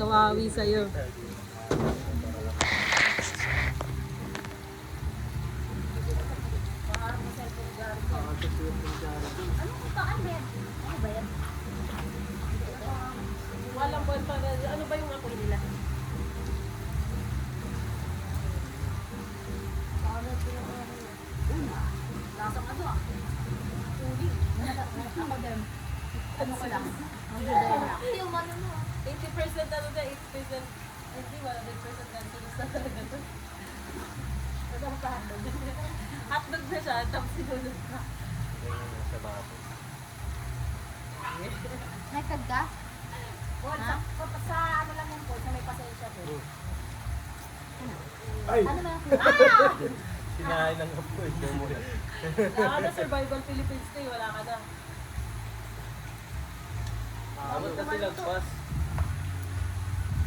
Kawawi sa'yo. Walang buwan pa. Ano ba yung apoy nila? Lasang ano ah? Uling. Ako din. Ano ko lang? Yung ano mo. 80% ano na, 80%. Hindi, 100% cancerous na talaga to. Masang pa hotdog. Hotdog na siya, tapos sinulog ka. Sa bato. Nakad ka? Ha? Sa ano lang yung po, sa may pasensya po. Ay! Ano ba? Sinahay ng apoy. Wala ka na survival Philippines kayo, wala ka na. Abot na sila, pas.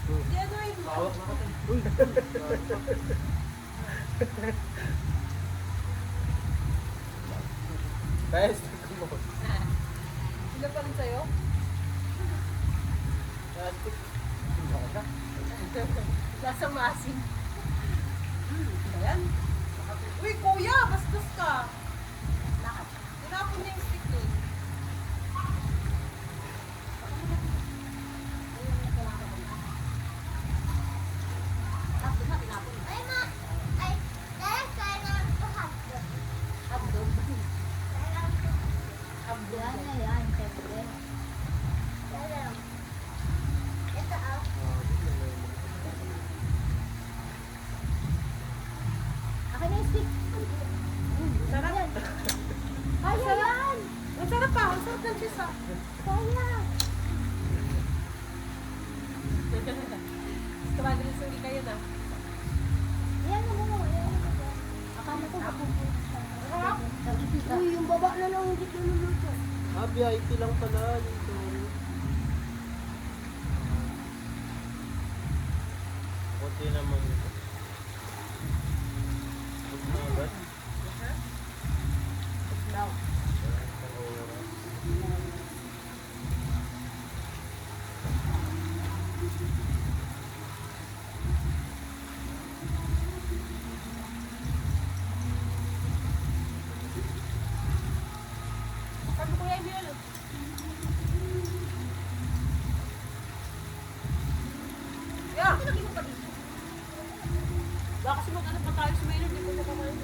Di ano eh. Hawak na kasi. Uy! Best ko mo. Sila pa rin sa'yo? Plastic. Nasa masin. Ayan. Uy, kuya, bastos ka. Lakad. Tinapon niya yung stick eh. Hotdog na, tinapon. Ay, ma! Ay, dahil kaya na ito hotdog. Hotdog. Yan na yan, siyempre. Yan. Ito ah. Akin na yung stick. Sarap. Kaya yan! Ang sarap pa. Ang sarap ng cheese ah. Kaya! Struggling suri kayo na. Yan mo mo. Akala ko Uy, yung baba na lang hindi ko luluto. VIP lang pala dito. Kunti naman ito. Huwag na agad. Now. Isang oras. Sabi ko yan yun. Yeah! Baka kasi mag-ano pa tayo sa Maynard, di ko na kamain.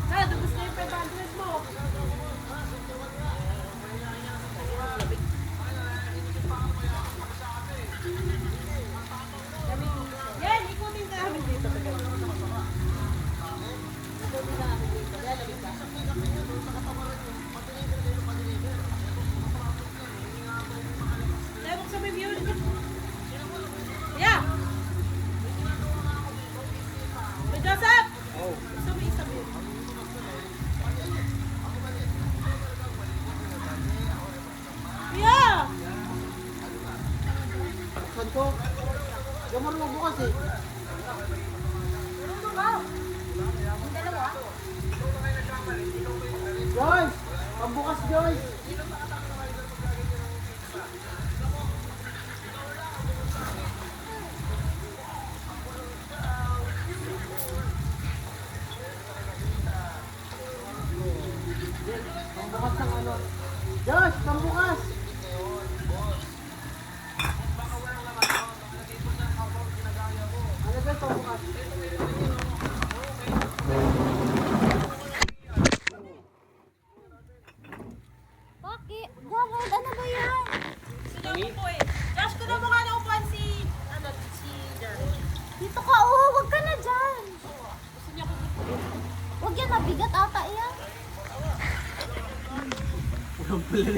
Na, dubos na yung 500 mo. Yan, ikutin ka namin dito. Ikutin ka namin dito. Yan, labig ka. Kaya buksan mo yung mule. Yeah! Hey, Joseph! Buksan mo yung isa mule. Yeah! Saan ko? Yung marunong bukas eh. Ano ba? Ang dalawa? Joyce! Pambukas, Joyce! Pambukas ng ano? Joyce! Pambukas! Ano ba yung pambukas? Bakit? Bakit? Ano ba yan? Sino mo po eh? Josh, ko na mukha na upuan si... Ano? Si Jerry. Dito ka, oh, wag ka na dyan. Gusto niya kung Wag yan, mabigat ata yan. Walang pala